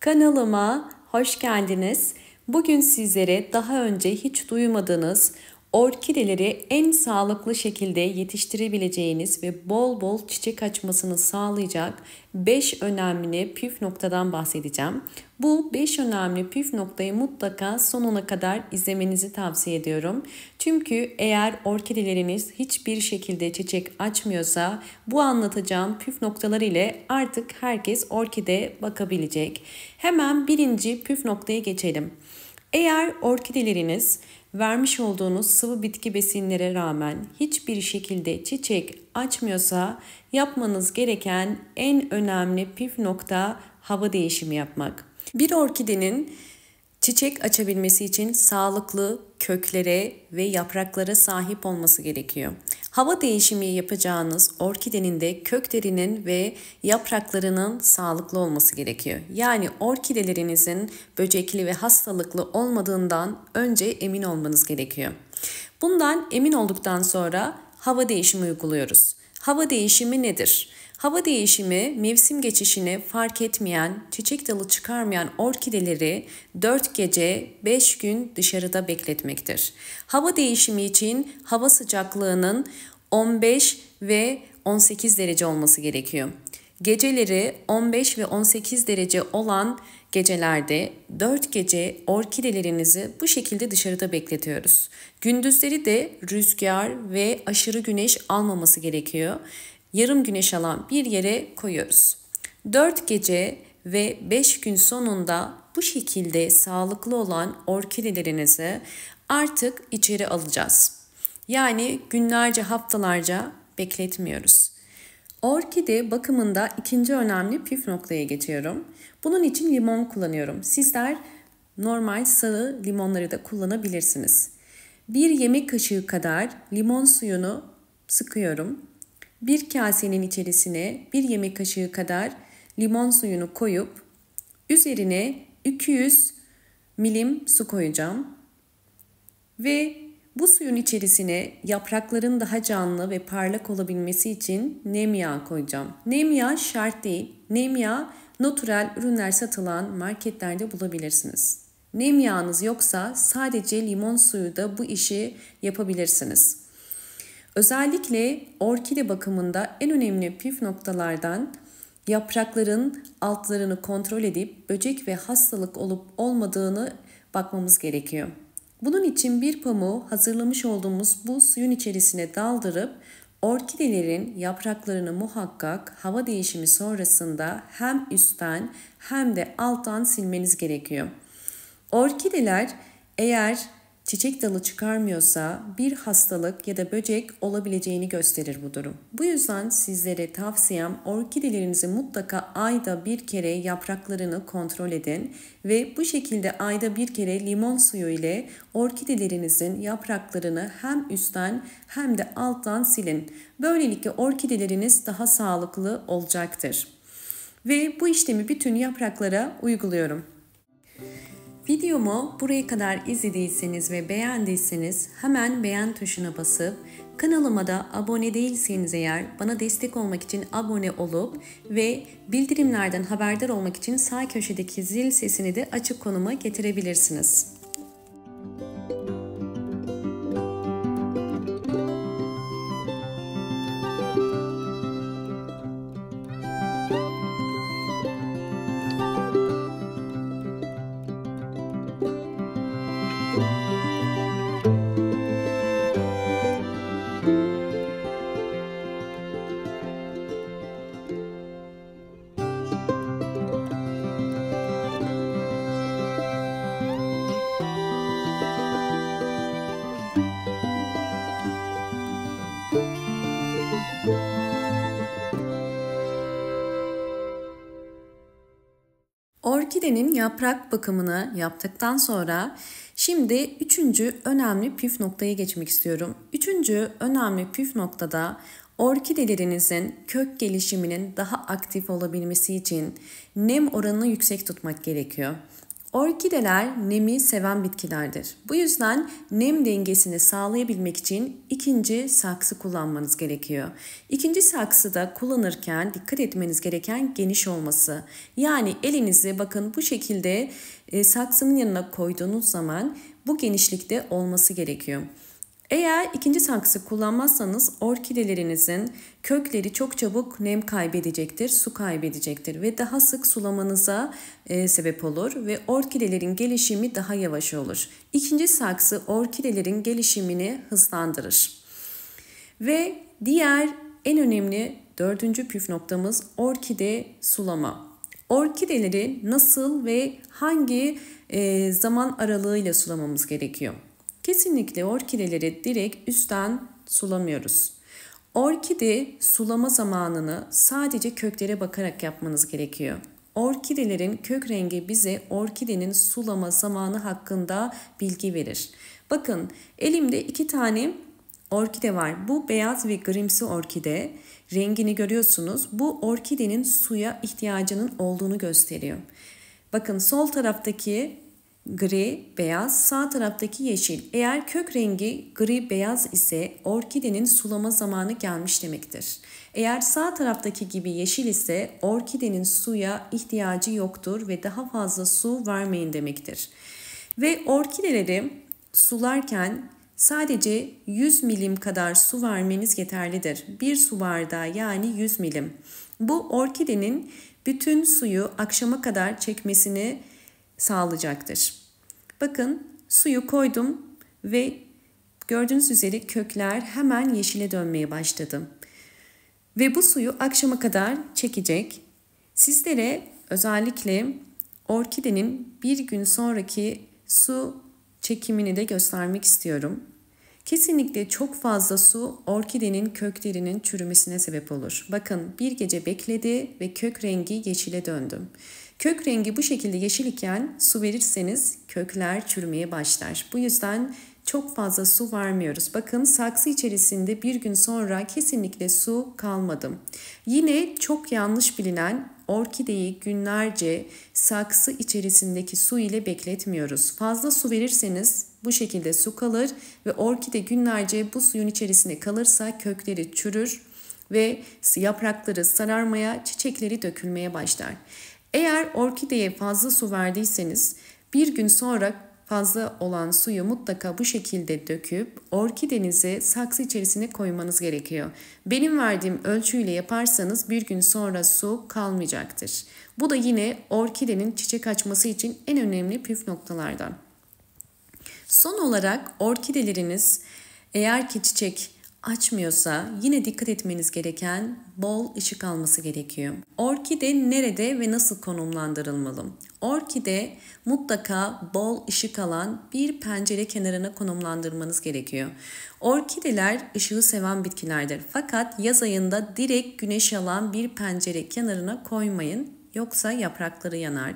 Kanalıma hoş geldiniz. Bugün sizlere daha önce hiç duymadığınız orkideleri en sağlıklı şekilde yetiştirebileceğiniz ve bol bol çiçek açmasını sağlayacak 5 önemli püf noktadan bahsedeceğim. Bu 5 önemli püf noktayı mutlaka sonuna kadar izlemenizi tavsiye ediyorum. Çünkü eğer orkideleriniz hiçbir şekilde çiçek açmıyorsa bu anlatacağım püf noktalar ile artık herkes orkide bakabilecek. Hemen birinci püf noktaya geçelim. Eğer orkideleriniz vermiş olduğunuz sıvı bitki besinlere rağmen hiçbir şekilde çiçek açmıyorsa yapmanız gereken en önemli püf nokta hava değişimi yapmak. Bir orkidenin çiçek açabilmesi için sağlıklı köklere ve yapraklara sahip olması gerekiyor. Hava değişimi yapacağınız orkidenin de köklerinin ve yapraklarının sağlıklı olması gerekiyor. Yani orkidelerinizin böcekli ve hastalıklı olmadığından önce emin olmanız gerekiyor. Bundan emin olduktan sonra hava değişimi uyguluyoruz. Hava değişimi nedir? Hava değişimi mevsim geçişini fark etmeyen, çiçek dalı çıkarmayan orkideleri 4 gece 5 gün dışarıda bekletmektir. Hava değişimi için hava sıcaklığının 15 ve 18 derece olması gerekiyor. Geceleri 15 ve 18 derece olan gecelerde 4 gece orkidelerinizi bu şekilde dışarıda bekletiyoruz. Gündüzleri de rüzgar ve aşırı güneş almaması gerekiyor. Yarım güneş alan bir yere koyuyoruz. 4 gece ve 5 gün sonunda bu şekilde sağlıklı olan orkidelerinizi artık içeri alacağız. Yani günlerce, haftalarca bekletmiyoruz. Orkide bakımında ikinci önemli püf noktaya geçiyorum. Bunun için limon kullanıyorum. Sizler normal sarı limonları da kullanabilirsiniz. Bir yemek kaşığı kadar limon suyunu sıkıyorum. Bir kasenin içerisine bir yemek kaşığı kadar limon suyunu koyup üzerine 200 milim su koyacağım. Ve bu suyun içerisine yaprakların daha canlı ve parlak olabilmesi için nem yağı koyacağım. Nem yağı şart değil. Nem yağı natural ürünler satılan marketlerde bulabilirsiniz. Nem yağınız yoksa sadece limon suyu da bu işi yapabilirsiniz. Özellikle orkide bakımında en önemli püf noktalardan yaprakların altlarını kontrol edip böcek ve hastalık olup olmadığını bakmamız gerekiyor. Bunun için bir pamuğu hazırlamış olduğumuz bu suyun içerisine daldırıp orkidelerin yapraklarını muhakkak hava değişimi sonrasında hem üstten hem de alttan silmeniz gerekiyor. Orkideler eğer çiçek dalı çıkarmıyorsa bir hastalık ya da böcek olabileceğini gösterir bu durum. Bu yüzden sizlere tavsiyem orkidelerinizi mutlaka ayda bir kere yapraklarını kontrol edin ve bu şekilde ayda bir kere limon suyu ile orkidelerinizin yapraklarını hem üstten hem de alttan silin. Böylelikle orkideleriniz daha sağlıklı olacaktır. Ve bu işlemi bütün yapraklara uyguluyorum. Videomu buraya kadar izlediyseniz ve beğendiyseniz hemen beğen tuşuna basıp kanalıma da abone değilseniz eğer bana destek olmak için abone olup ve bildirimlerden haberdar olmak için sağ köşedeki zil sesini de açık konuma getirebilirsiniz. Orkidenin yaprak bakımını yaptıktan sonra şimdi üçüncü önemli püf noktaya geçmek istiyorum. Üçüncü önemli püf noktada orkidelerinizin kök gelişiminin daha aktif olabilmesi için nem oranını yüksek tutmak gerekiyor. Orkideler nemi seven bitkilerdir. Bu yüzden nem dengesini sağlayabilmek için ikinci saksı kullanmanız gerekiyor. İkinci saksıda kullanırken dikkat etmeniz gereken geniş olması. Yani elinizi bakın bu şekilde saksının yanına koyduğunuz zaman bu genişlikte olması gerekiyor. Eğer ikinci saksı kullanmazsanız orkidelerinizin kökleri çok çabuk nem kaybedecektir, su kaybedecektir ve daha sık sulamanıza sebep olur ve orkidelerin gelişimi daha yavaş olur. İkinci saksı orkidelerin gelişimini hızlandırır. Ve diğer en önemli dördüncü püf noktamız orkide sulama. Orkideleri nasıl ve hangi zaman aralığıyla sulamamız gerekiyor? Kesinlikle orkideleri direkt üstten sulamıyoruz. Orkide sulama zamanını sadece köklere bakarak yapmanız gerekiyor. Orkidelerin kök rengi bize orkidenin sulama zamanı hakkında bilgi verir. Bakın elimde 2 tane orkide var. Bu beyaz ve grimsi orkide. Rengini görüyorsunuz. Bu orkidenin suya ihtiyacının olduğunu gösteriyor. Bakın sol taraftaki gri, beyaz, sağ taraftaki yeşil. Eğer kök rengi gri, beyaz ise orkidenin sulama zamanı gelmiş demektir. Eğer sağ taraftaki gibi yeşil ise orkidenin suya ihtiyacı yoktur ve daha fazla su vermeyin demektir. Ve orkideleri sularken sadece 100 milim kadar su vermeniz yeterlidir. Bir su bardağı yani 100 milim. Bu orkidenin bütün suyu akşama kadar çekmesini sağlayacaktır. Bakın suyu koydum ve gördüğünüz üzere kökler hemen yeşile dönmeye başladı. Ve bu suyu akşama kadar çekecek. Sizlere özellikle orkidenin bir gün sonraki su çekimini de göstermek istiyorum. Kesinlikle çok fazla su orkidenin köklerinin çürümesine sebep olur. Bakın bir gece bekledi ve kök rengi yeşile döndü. Kök rengi bu şekilde yeşil iken su verirseniz kökler çürümeye başlar. Bu yüzden çok fazla su vermiyoruz. Bakın saksı içerisinde bir gün sonra kesinlikle su kalmadı. Yine çok yanlış bilinen orkideyi günlerce saksı içerisindeki su ile bekletmiyoruz. Fazla su verirseniz bu şekilde su kalır ve orkide günlerce bu suyun içerisinde kalırsa kökleri çürür ve yaprakları sararmaya, çiçekleri dökülmeye başlar. Eğer orkideye fazla su verdiyseniz bir gün sonra fazla olan suyu mutlaka bu şekilde döküp orkidenizi saksı içerisine koymanız gerekiyor. Benim verdiğim ölçüyle yaparsanız bir gün sonra su kalmayacaktır. Bu da yine orkidenin çiçek açması için en önemli püf noktalardan. Son olarak orkideleriniz eğer ki çiçek açmıyorsa yine dikkat etmeniz gereken bol ışık alması gerekiyor. Orkide nerede ve nasıl konumlandırılmalı? Orkide mutlaka bol ışık alan bir pencere kenarına konumlandırmanız gerekiyor. Orkideler ışığı seven bitkilerdir. Fakat yaz ayında direkt güneş alan bir pencere kenarına koymayın. Yoksa yaprakları yanar.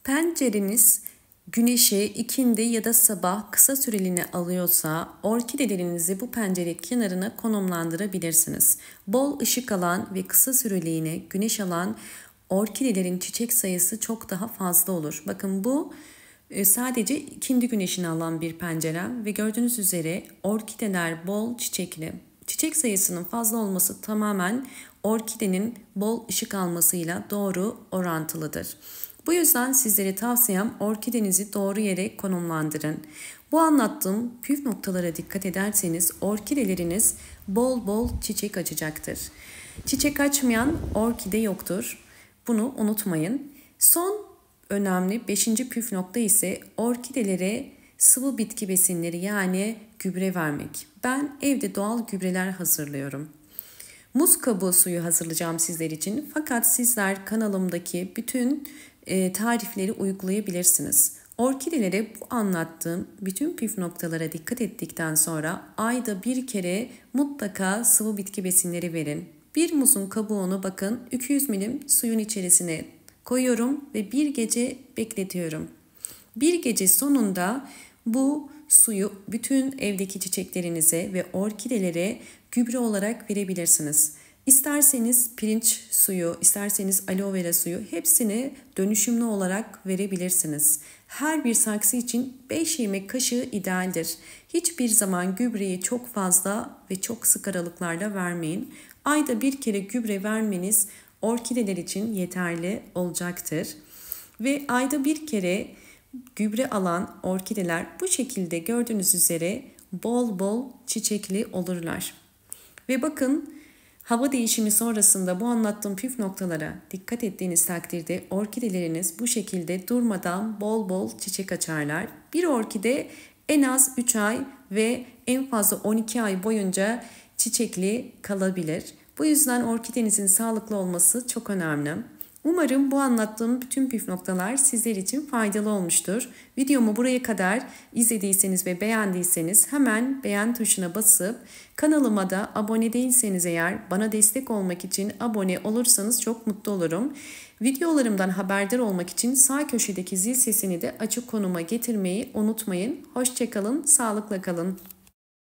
Pencereniz güneşi ikindi ya da sabah kısa süreliğine alıyorsa orkidelerinizi bu pencere kenarına konumlandırabilirsiniz. Bol ışık alan ve kısa süreliğine güneş alan orkidelerin çiçek sayısı çok daha fazla olur. Bakın bu sadece ikindi güneşini alan bir pencerem ve gördüğünüz üzere orkideler bol çiçekli. Çiçek sayısının fazla olması tamamen orkidenin bol ışık almasıyla doğru orantılıdır. Bu yüzden sizlere tavsiyem orkidenizi doğru yere konumlandırın. Bu anlattığım püf noktalara dikkat ederseniz orkideleriniz bol bol çiçek açacaktır. Çiçek açmayan orkide yoktur. Bunu unutmayın. Son önemli 5. püf nokta ise orkidelere sıvı bitki besinleri yani gübre vermek. Ben evde doğal gübreler hazırlıyorum. Muz kabuğu suyu hazırlayacağım sizler için. Fakat sizler kanalımdaki bütün tarifleri uygulayabilirsiniz. Orkidelere bu anlattığım bütün püf noktalara dikkat ettikten sonra ayda bir kere mutlaka sıvı bitki besinleri verin. Bir muzun kabuğunu bakın 200 milim suyun içerisine koyuyorum ve bir gece bekletiyorum. Bir gece sonunda bu suyu bütün evdeki çiçeklerinize ve orkidelere gübre olarak verebilirsiniz. İsterseniz pirinç suyu, isterseniz aloe vera suyu hepsini dönüşümlü olarak verebilirsiniz. Her bir saksı için 5 yemek kaşığı idealdir. Hiçbir zaman gübreyi çok fazla ve çok sık aralıklarla vermeyin. Ayda bir kere gübre vermeniz orkideler için yeterli olacaktır. Ve ayda bir kere gübre alan orkideler bu şekilde gördüğünüz üzere bol bol çiçekli olurlar. Ve bakın, hava değişimi sonrasında bu anlattığım püf noktalara dikkat ettiğiniz takdirde orkideleriniz bu şekilde durmadan bol bol çiçek açarlar. Bir orkide en az 3 ay ve en fazla 12 ay boyunca çiçekli kalabilir. Bu yüzden orkidenizin sağlıklı olması çok önemli. Umarım bu anlattığım bütün püf noktalar sizler için faydalı olmuştur. Videomu buraya kadar izlediyseniz ve beğendiyseniz hemen beğen tuşuna basıp kanalıma da abone değilseniz eğer bana destek olmak için abone olursanız çok mutlu olurum. Videolarımdan haberdar olmak için sağ köşedeki zil sesini de açık konuma getirmeyi unutmayın. Hoşça kalın, sağlıkla kalın.